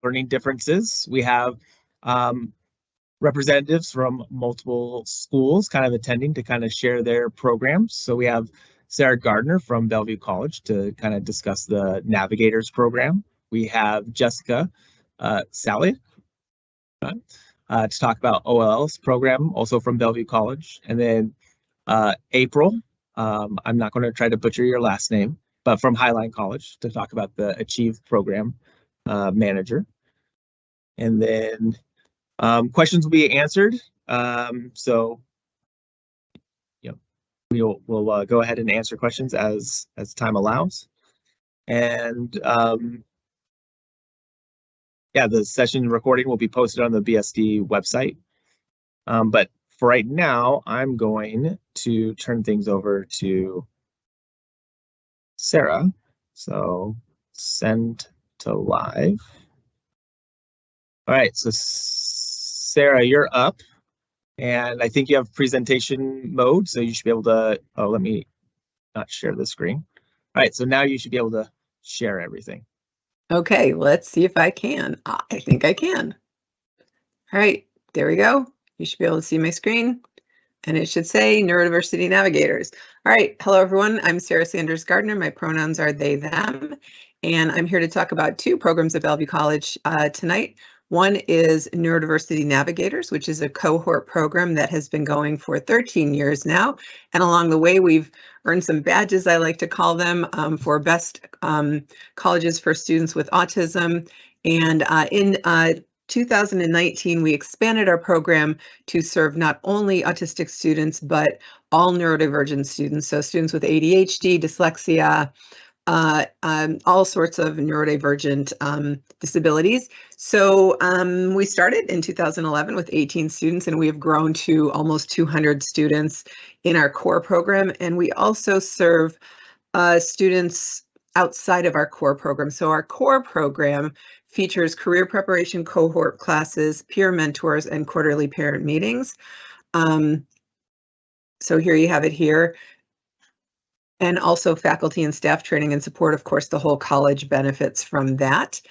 learning differences. We have representatives from multiple schools kind of attending to kind of share their programs. So we have Sarah Gardner from Bellevue College to kind of discuss the Navigators program. We have Jessica Sally to talk about OLL's program, also from Bellevue College. And then April, I'm not going to try to butcher your last name, but from Highline College to talk about the Achieve program manager. And then questions will be answered. So, you know, we'll go ahead and answer questions as time allows. And yeah, the session recording will be posted on the BSD website. But for right now, I'm going to turn things over to Sarah. So send to live. All right, so Sarah, you're up. And I think you have presentation mode, so you should be able to, oh, let me not share the screen. All right, so now you should be able to share everything. Okay, let's see if I can. I think I can. All right, there we go. You should be able to see my screen, and it should say Neurodiversity Navigators. All right, hello everyone. I'm Sarah Sanders Gardner. My pronouns are they, them, and I'm here to talk about two programs at Bellevue College tonight. One is Neurodiversity Navigators, which is a cohort program that has been going for 13 years now. And along the way, we've earned some badges, I like to call them, for best colleges for students with autism. And in 2019, we expanded our program to serve not only autistic students, but all neurodivergent students. So students with ADHD, dyslexia, all sorts of neurodivergent disabilities. So we started in 2011 with 18 students, and we have grown to almost 200 students in our core program. And we also serve students outside of our core program. So our core program features career preparation cohort classes, peer mentors, and quarterly parent meetings. So here you have it here. And also faculty and staff training and support. Of course, the whole college benefits from that.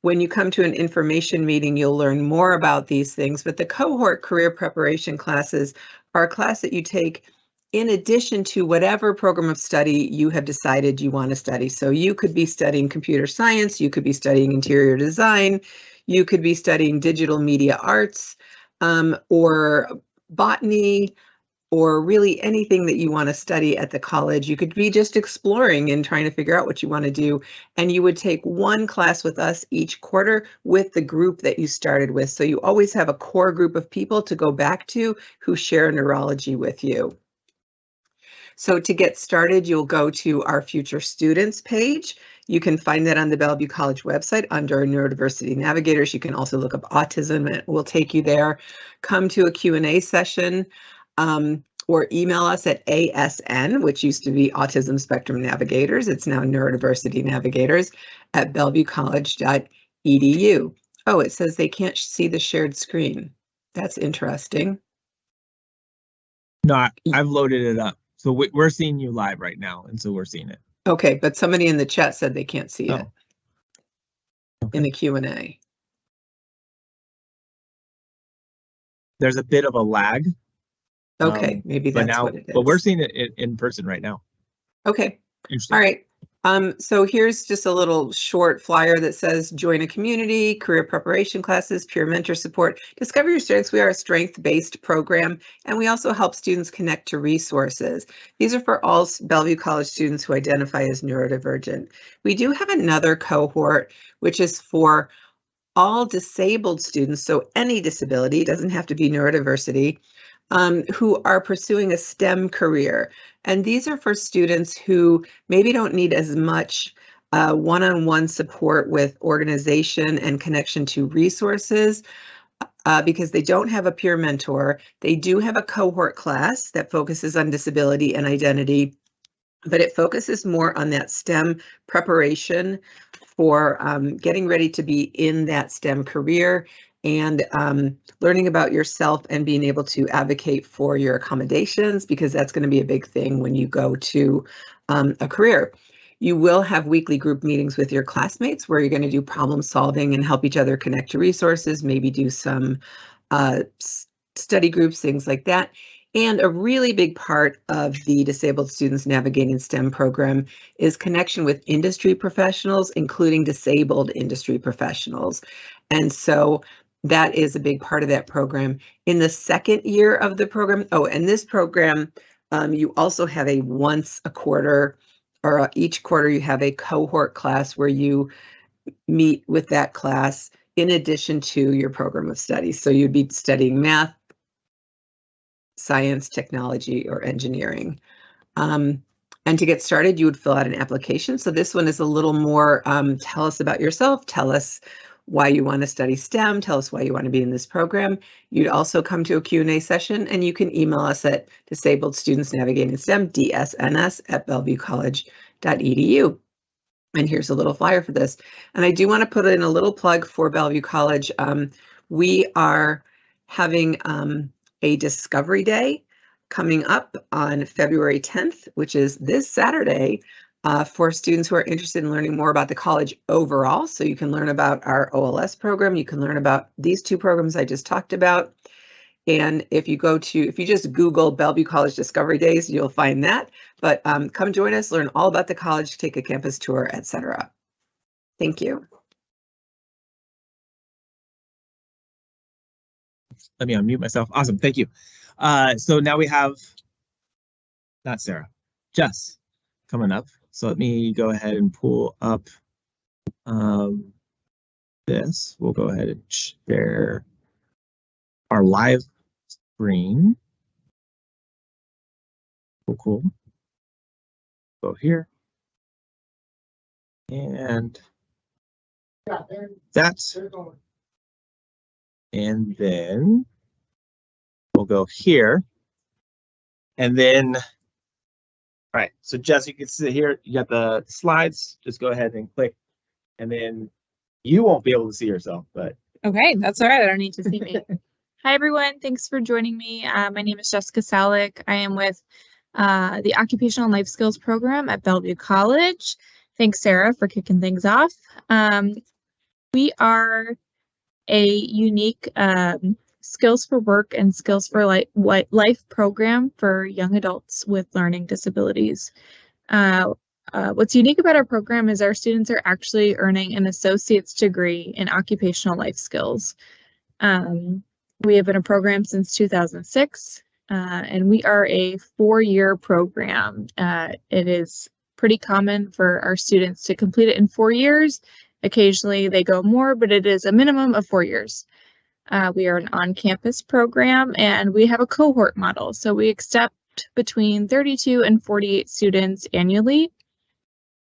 When you come to an information meeting, you'll learn more about these things, but the cohort career preparation classes are a class that you take in addition to whatever program of study you have decided you want to study. So you could be studying computer science, you could be studying interior design, you could be studying digital media arts, or botany, or really anything that you want to study at the college. You could be just exploring and trying to figure out what you want to do. And you would take one class with us each quarter with the group that you started with. So you always have a core group of people to go back to who share neurology with you. So to get started, you'll go to our Future Students page. You can find that on the Bellevue College website under Neurodiversity Navigators. You can also look up autism, and it will take you there. Come to a Q&A session. Or email us at ASN, which used to be Autism Spectrum Navigators. It's now Neurodiversity Navigators at bellevuecollege.edu. Oh, it says they can't see the shared screen. That's interesting. No, I've loaded it up. So we're seeing you live right now, and so we're seeing it. Okay, but somebody in the chat said they can't see it in the Q&A. There's a bit of a lag. Okay, maybe that's what it is. But we're seeing it in person right now. Okay. All right. So here's just a little short flyer that says join a community, career preparation classes, peer mentor support, discover your strengths. We are a strength-based program, and we also help students connect to resources. These are for all Bellevue College students who identify as neurodivergent. We do have another cohort, which is for all disabled students, so any disability, doesn't have to be neurodiversity, who are pursuing a STEM career. And these are for students who maybe don't need as much one-on-one support with organization and connection to resources because they don't have a peer mentor. They do have a cohort class that focuses on disability and identity, but it focuses more on that STEM preparation for getting ready to be in that STEM career and learning about yourself and being able to advocate for your accommodations, because that's going to be a big thing when you go to a career. You will have weekly group meetings with your classmates where you're going to do problem solving and help each other connect to resources, maybe do some study groups, things like that. And a really big part of the Disabled Students Navigating STEM program is connection with industry professionals, including disabled industry professionals. And so that is a big part of that program. In the second year of the program, and this program, you also have a once a quarter or each quarter you have a cohort class where you meet with that class in addition to your program of study. So you'd be studying math, science, technology, or engineering. And to get started, you would fill out an application. So this one is a little more, tell us about yourself, tell us why you want to study STEM, tell us why you want to be in this program. You'd also come to a Q&A session, and you can email us at Disabled Students Navigating STEM, dsns@bellevuecollege.edu. And here's a little flyer for this. And I do want to put in a little plug for Bellevue College. We are having a Discovery Day coming up on February 10th, which is this Saturday, for students who are interested in learning more about the college overall. So you can learn about our OLS program. You can learn about these two programs I just talked about. And if you just Google Bellevue College Discovery Days, you'll find that. But come join us, learn all about the college, take a campus tour, etc. Thank you. Let me unmute myself. Awesome, thank you. So now we have, not Sarah, Jess coming up. So let me go ahead and pull up this. We'll go ahead and share our live screen. Cool. Go here. And that. And then we'll go here. And then, all right, so Jess, you can see here, you got the slides. Just go ahead and click. And then you won't be able to see yourself, but. Okay, that's all right. I don't need to see me. Hi, everyone. Thanks for joining me. My name is Jessica Salick. I am with the Occupational Life Skills program at Bellevue College. Thanks, Sarah, for kicking things off. We are a unique skills for work and skills for life program for young adults with learning disabilities. What's unique about our program is our students are actually earning an associate's degree in occupational life skills. We have been a program since 2006, and we are a 4-year program. It is pretty common for our students to complete it in 4 years. Occasionally they go more, but it is a minimum of 4 years. We are an on-campus program, and we have a cohort model. So we accept between 32 and 48 students annually.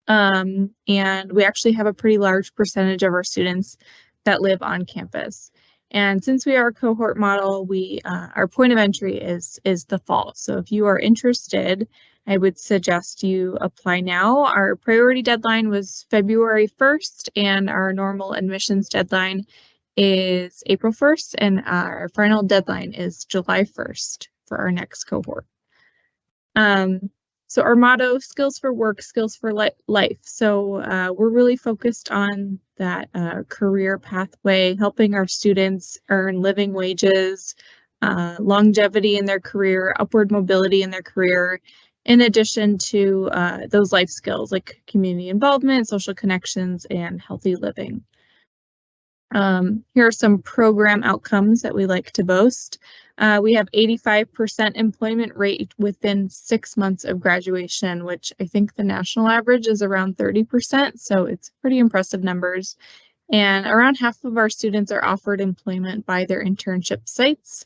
And we actually have a pretty large percentage of our students that live on campus. And since we are a cohort model, our point of entry is the fall. So if you are interested, I would suggest you apply now. Our priority deadline was February 1st, and our normal admissions deadline is April 1st, and our final deadline is July 1st for our next cohort. So our motto, skills for work, skills for life. So we're really focused on that career pathway, helping our students earn living wages, longevity in their career, upward mobility in their career, in addition to those life skills like community involvement, social connections, and healthy living. Here are some program outcomes that we like to boast. We have 85% employment rate within 6 months of graduation, which I think the national average is around 30%, so it's pretty impressive numbers. And around half of our students are offered employment by their internship sites,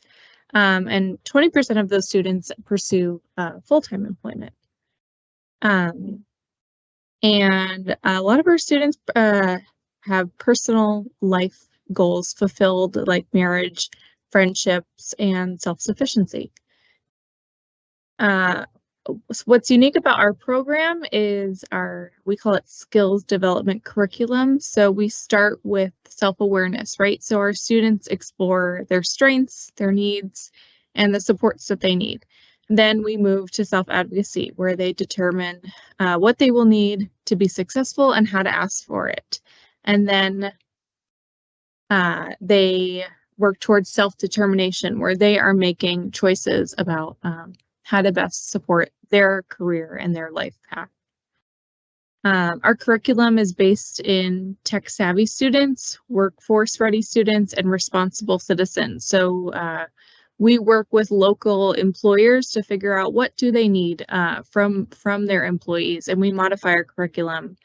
and 20% of those students pursue full-time employment. And a lot of our students have personal life goals fulfilled, like marriage, friendships, and self-sufficiency. What's unique about our program is we call it skills development curriculum. So we start with self-awareness, right? So our students explore their strengths, their needs, and the supports that they need. Then we move to self-advocacy, where they determine what they will need to be successful and how to ask for it. And then they work towards self-determination, where they are making choices about how to best support their career and their life path. Our curriculum is based in tech-savvy students, workforce-ready students, and responsible citizens. So we work with local employers to figure out what do they need from their employees, and we modify our curriculum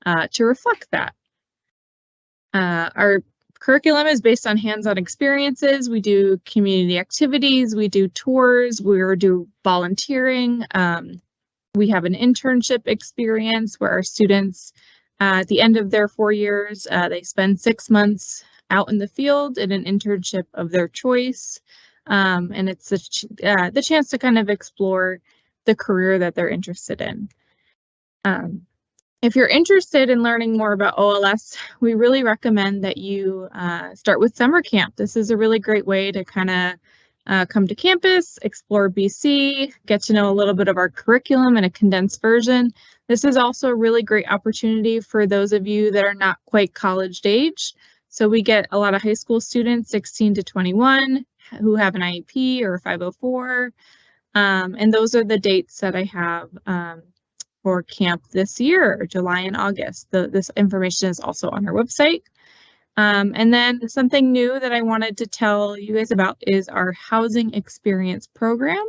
to reflect that. Our curriculum is based on hands-on experiences. We do community activities, we do tours, we do volunteering. We have an internship experience where our students, at the end of their 4 years, they spend 6 months out in the field in an internship of their choice. And it's the chance to kind of explore the career that they're interested in. If you're interested in learning more about OLS, we really recommend that you start with summer camp. This is a really great way to kind of come to campus, explore BC, get to know a little bit of our curriculum in a condensed version. This is also a really great opportunity for those of you that are not quite college age. So we get a lot of high school students, 16 to 21, who have an IEP or a 504. And those are the dates that I have for camp this year, July and August. This information is also on our website. And then something new that I wanted to tell you guys about is our housing experience program.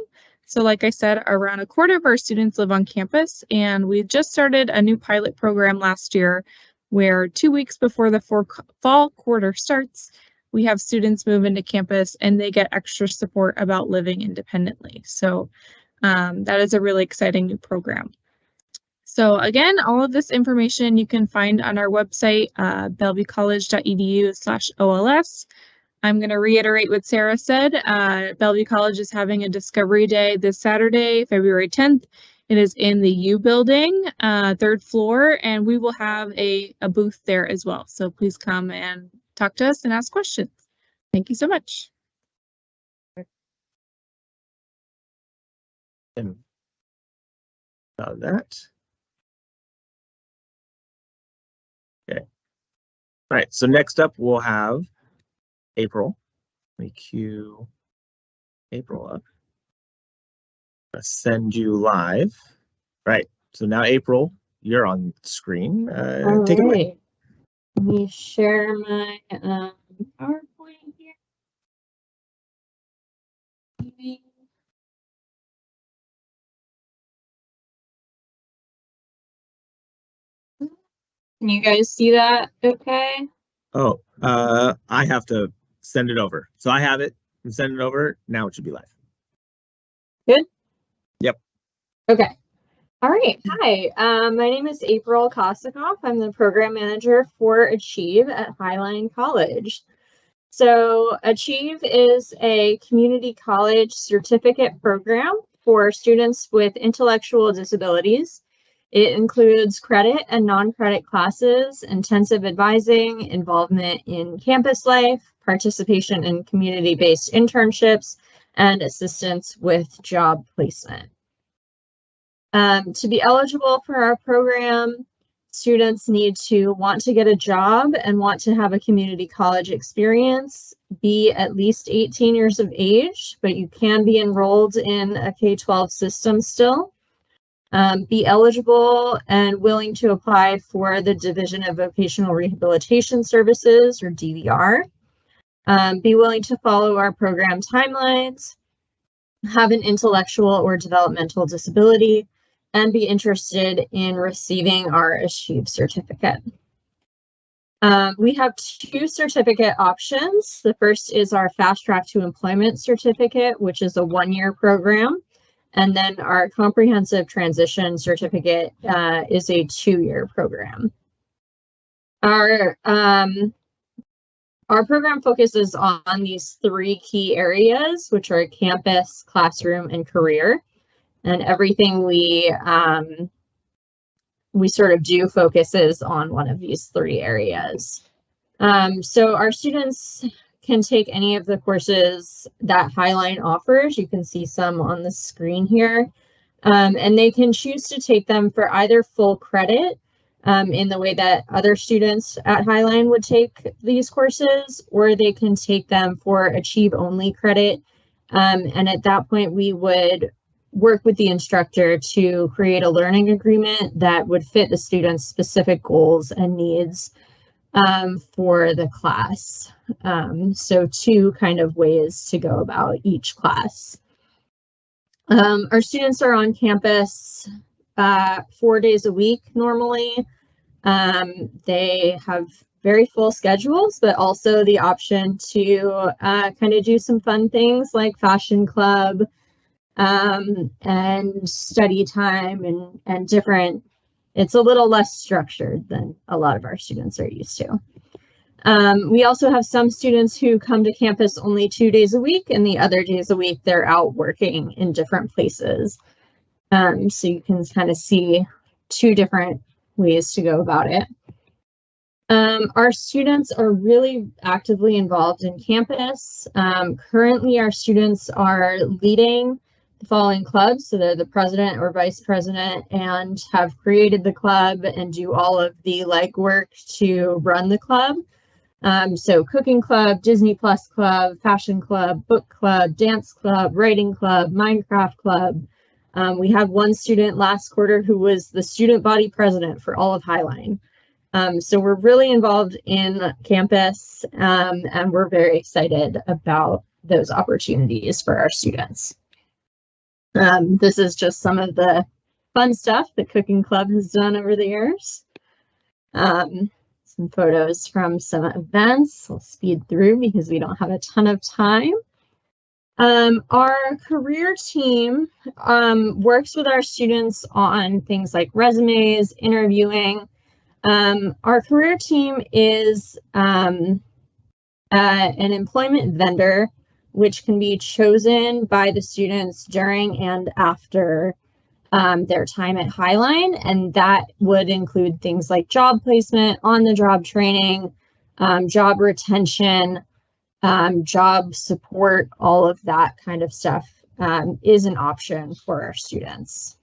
So like I said, around a quarter of our students live on campus, and we just started a new pilot program last year where 2 weeks before the fall quarter starts, we have students move into campus and they get extra support about living independently. So that is a really exciting new program. So again, all of this information you can find on our website, bellevuecollege.edu/OLS. I'm going to reiterate what Sarah said. Bellevue College is having a Discovery Day this Saturday, February 10th. It is in the U building, 3rd floor, and we will have a booth there as well. So please come and talk to us and ask questions. Thank you so much. And that. Okay. All right. So next up, we'll have April. Let me cue April up. I'll send you live. Right. So now, April, you're on screen. Take it away. Let me share my PowerPoint here. Can you guys see that okay? Oh, I have to send it over. So I have it. I'm sending it over. Now it should be live. Good? Yep. Okay. All right. Hi, my name is April Kosikoff. I'm the program manager for Achieve at Highline College. So Achieve is a community college certificate program for students with intellectual disabilities. It includes credit and non-credit classes, intensive advising, involvement in campus life, participation in community-based internships, and assistance with job placement. To be eligible for our program, students need to want to get a job and want to have a community college experience, be at least 18 years of age, but you can be enrolled in a K-12 system still. Be eligible and willing to apply for the Division of Vocational Rehabilitation Services, or DVR. Be willing to follow our program timelines, have an intellectual or developmental disability, and be interested in receiving our Achieve certificate. We have 2 certificate options. The first is our Fast Track to Employment certificate, which is a 1-year program. And then our Comprehensive Transition certificate is a 2-year program. Our program focuses on these 3 key areas, which are campus, classroom, and career. And everything we sort of do focuses on one of these 3 areas. So our students can take any of the courses that Highline offers. You can see some on the screen here. And they can choose to take them for either full credit in the way that other students at Highline would take these courses, or they can take them for Achieve only credit. And at that point, we would work with the instructor to create a learning agreement that would fit the student's specific goals and needs for the class. So 2 kind of ways to go about each class. Our students are on campus 4 days a week normally. They have very full schedules, but also the option to kind of do some fun things like fashion club and study time and different. It's a little less structured than a lot of our students are used to. We also have some students who come to campus only 2 days a week, and the other days a week they're out working in different places. So you can kind of see 2 different ways to go about it. Our students are really actively involved in campus. Currently, our students are leading the following clubs. So they're the president or vice president and have created the club and do all of the legwork to run the club. So cooking club, Disney Plus club, fashion club, book club, dance club, writing club, Minecraft club. We had one student last quarter who was the student body president for all of Highline. So we're really involved in campus, and we're very excited about those opportunities for our students. This is just some of the fun stuff the cooking club has done over the years. Some photos from some events. I'll speed through because we don't have a ton of time. Our career team works with our students on things like resumes, interviewing. Our career team is an employment vendor, which can be chosen by the students during and after their time at Highline, and that would include things like job placement, on-the-job training, job retention, job support. All of that kind of stuff is an option for our students.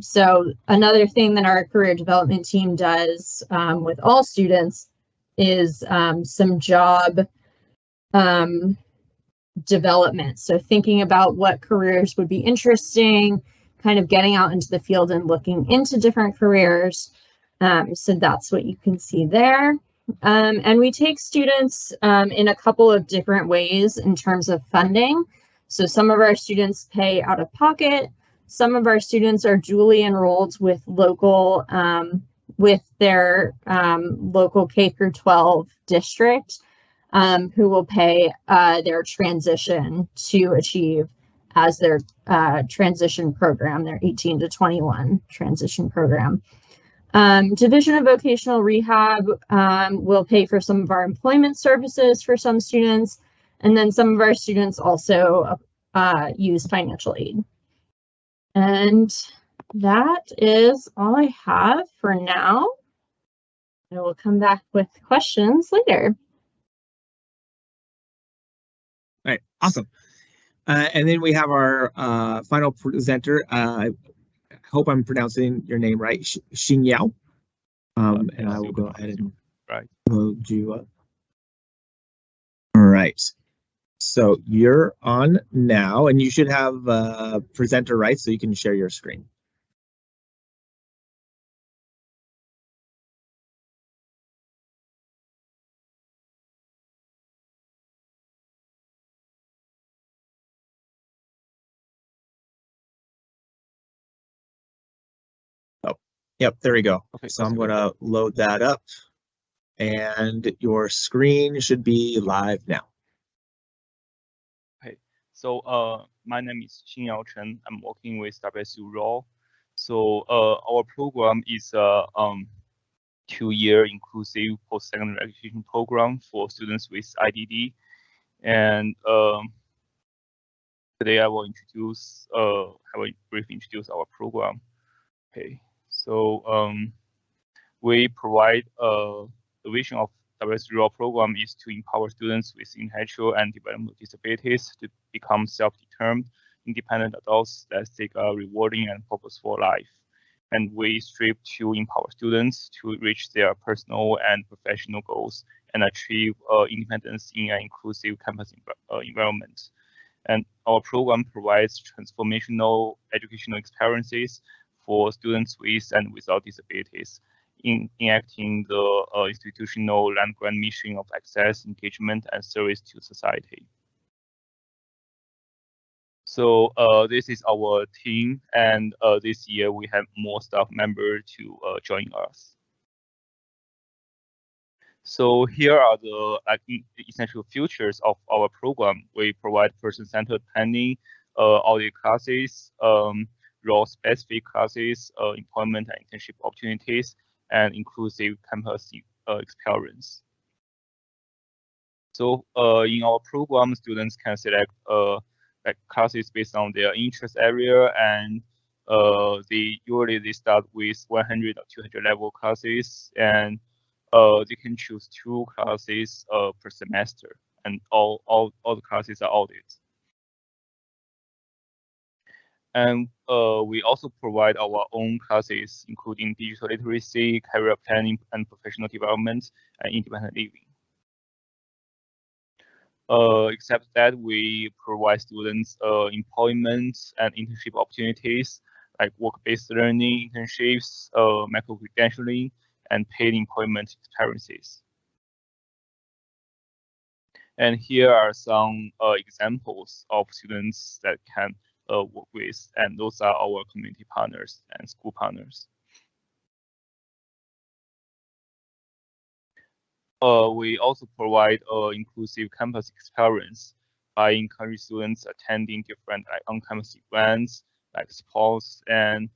So another thing that our career development team does with all students is some job development. So thinking about what careers would be interesting, kind of getting out into the field and looking into different careers. So that's what you can see there. And we take students in a couple of different ways in terms of funding. So some of our students pay out of pocket. Some of our students are dually enrolled with local, with their local K through 12 district, who will pay their transition to Achieve as their transition program, their 18 to 21 transition program. Division of Vocational Rehab will pay for some of our employment services for some students, and then some of our students also use financial aid. And that is all I have for now. I will come back with questions later. All right, awesome. And then we have our final presenter. I hope I'm pronouncing your name right, Xin Yao. And I will go ahead and load you up. All right. So you're on now, and you should have presenter rights so you can share your screen. Oh, yep, there we go. Okay, so I'm going to load that up, and your screen should be live now. So my name is Xinyao Chen. I'm working with WSU Raw. So our program is a 2-year inclusive post-secondary education program for students with IDD. And today I will introduce, briefly introduce our program. Okay, so we provide the vision of WSU Raw program is to empower students with intellectual and developmental disabilities to become self-determined, independent adults that seek a rewarding and purposeful life. and we strive to empower students to reach their personal and professional goals and achieve independence in an inclusive campus environment. And our program provides transformational educational experiences for students with and without disabilities, in enacting the institutional land-grant mission of access, engagement, and service to society. So this is our team, and this year we have more staff members to join us. So here are the essential features of our program. We provide person-centered planning, audit classes, role-specific classes, employment and internship opportunities, and inclusive campus experience. So in our program, students can select classes based on their interest area, and they usually start with 100 or 200 level classes, and they can choose 2 classes per semester, and all the classes are audited. And we also provide our own classes, including digital literacy, career planning, and professional development, and independent living. Except that we provide students employment and internship opportunities like work-based learning, internships, micro-credentialing, and paid employment experiences. And here are some examples of students that can work with, and those are our community partners and school partners. We also provide inclusive campus experience by encouraging students attending different on-campus events like sports, and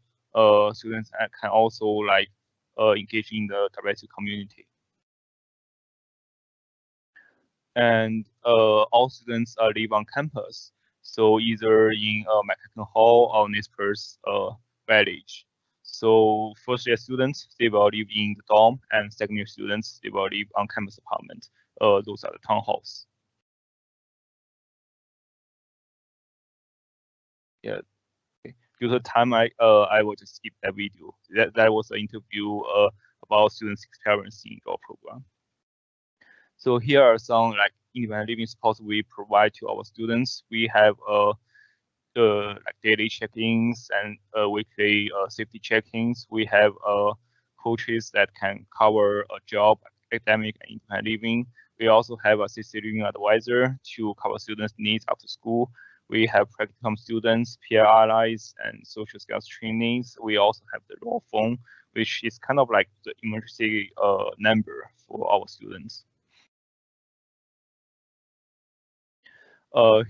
students can also engage in the diversity community. And all students live on campus, so either in McCacken Hall or Nespers Village. So first year students, they will live in the dorm, and second year students, they will live on campus apartment. Those are the town halls. Yeah. Okay. Due to time, I will just skip that video. That was an interview about students' experience in our program. So here are some independent living spots we provide to our students. We have daily check-ins and weekly safety check-ins. We have coaches that can cover a job, academic, and independent living. We also have a assisted living advisor to cover students' needs after school. We have practicum students, peer allies, and social skills trainings. We also have the law phone, which is kind of like the emergency number for our students.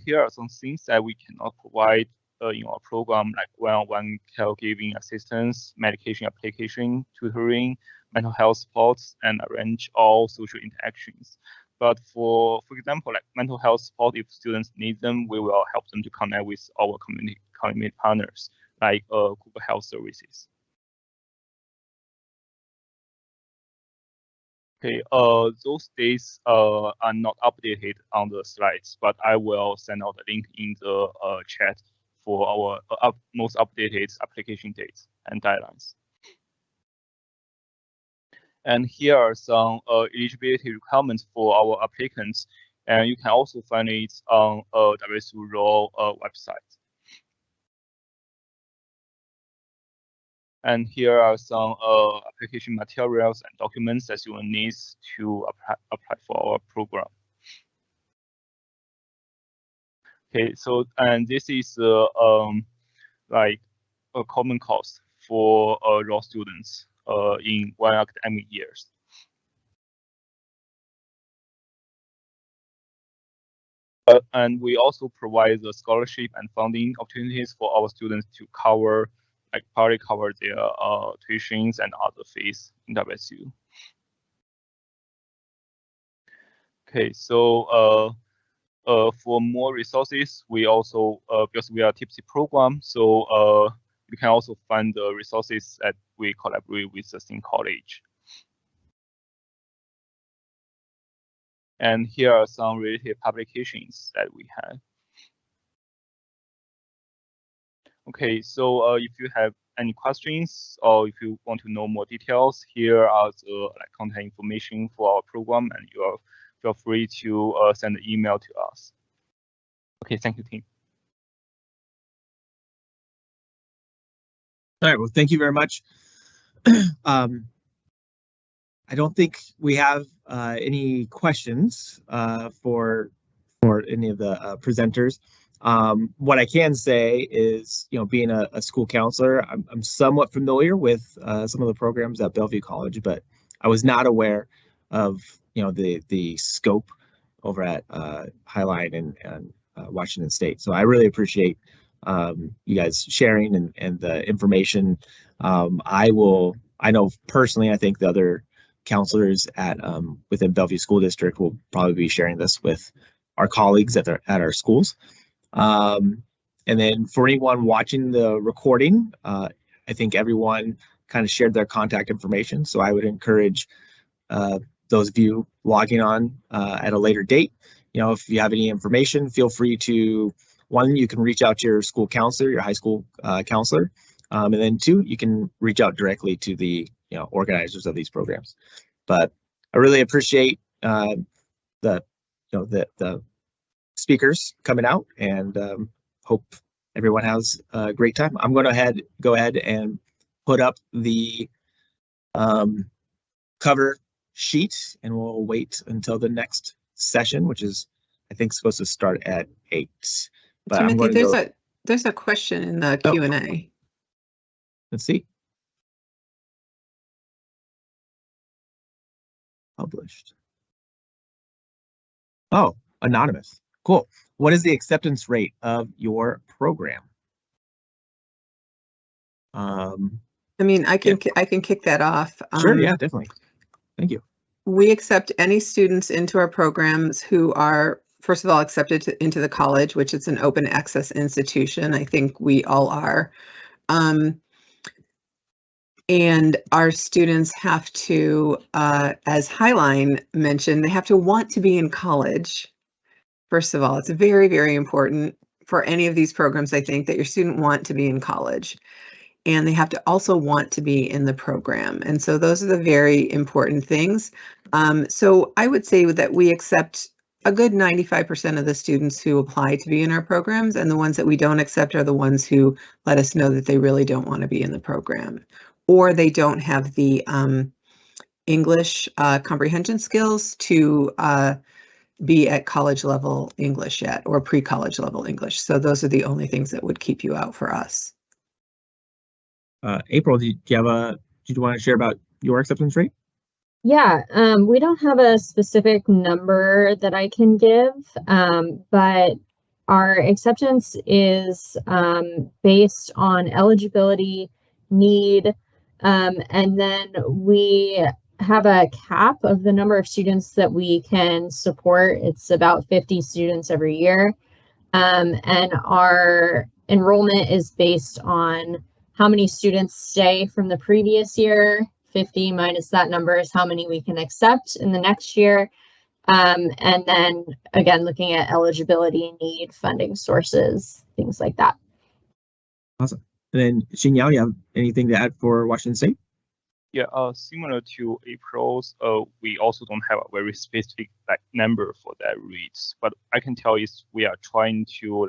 Here are some things that we cannot provide in our program, like one-on-one caregiving assistance, medication application, tutoring, mental health supports, and arrange all social interactions. But for example, like mental health support, if students need them, we will help them to connect with our community partners, like Google Health Services. Okay, those dates are not updated on the slides, but I will send out a link in the chat for our most updated application dates and deadlines. And here are some eligibility requirements for our applicants, and you can also find it on WSU website. And here are some application materials and documents that you will need to apply for our program. Okay, so and this is like a common cost for raw students in 1 academic years. And we also provide the scholarship and funding opportunities for our students to partly cover their tuitions and other fees in WSU. Okay, so for more resources, we also because we are a TIPSY program, so you can also find the resources that we collaborate with the same college. And here are some related publications that we have. Okay, so if you have any questions or if you want to know more details, here are the contact information for our program, and you feel free to send an email to us. Okay, thank you, team. All right, well, thank you very much. I don't think we have any questions for any of the presenters. What I can say is, being a school counselor, I'm somewhat familiar with some of the programs at Bellevue College, but I was not aware of the scope over at Highline and Washington State. So I really appreciate you guys sharing and the information. I know personally, I think the other counselors at within Bellevue School District will probably be sharing this with our colleagues at our schools. And then for anyone watching the recording, I think everyone kind of shared their contact information. So I would encourage those of you logging on at a later date, if you have any information, feel free to, one, you can reach out to your school counselor, your high school counselor, and then two, you can reach out directly to the organizers of these programs. But I really appreciate the speakers coming out, and hope everyone has a great time. I'm going to go ahead and put up the cover sheet, and we'll wait until the next session, which is, I think, supposed to start at 8. But Timothy, there's a question in the Q&A. Let's see. Published. Oh, anonymous. Cool. What is the acceptance rate of your program? I mean, I can kick that off. Sure, yeah, definitely. Thank you. We accept any students into our programs who are, first of all, accepted into the college, which is an open access institution. I think we all are. And our students have to, as Highline mentioned, they have to want to be in college. First of all, it's very, very important for any of these programs, I think, that your student want to be in college. And they have to also want to be in the program. And so those are the very important things. So I would say that we accept a good 95% of the students who apply to be in our programs, and the ones that we don't accept are the ones who let us know that they really don't want to be in the program, or they don't have the English comprehension skills to be at college level English yet, or pre-college level English. So those are the only things that would keep you out for us. April, did you want to share about your acceptance rate? Yeah, we don't have a specific number that I can give, but our acceptance is based on eligibility, need, and then we have a cap of the number of students that we can support. It's about 50 students every year, and our enrollment is based on how many students stay from the previous year. 50 minus that number is how many we can accept in the next year. And then again, looking at eligibility, need, funding sources, things like that. Awesome. And then Xinyao, you have anything to add for Washington State? Yeah, similar to April's, we also don't have a very specific number for that rates, but I can tell you we are trying to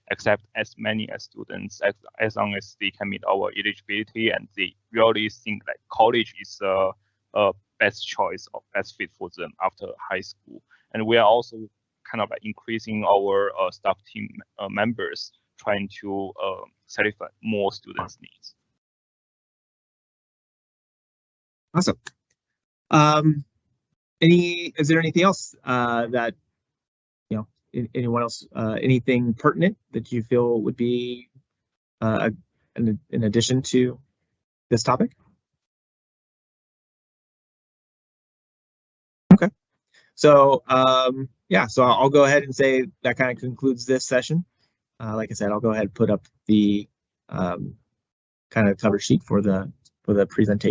accept as many as students as long as they can meet our eligibility, and they really think college is a best choice or best fit for them after high school. And we are also kind of increasing our staff team members, trying to satisfy more students' needs. Awesome. Is there anything else that anyone else, anything pertinent that you feel would be in addition to this topic? Okay. So yeah, so I'll go ahead and say that kind of concludes this session. Like I said, I'll go ahead and put up the kind of cover sheet for the presentation.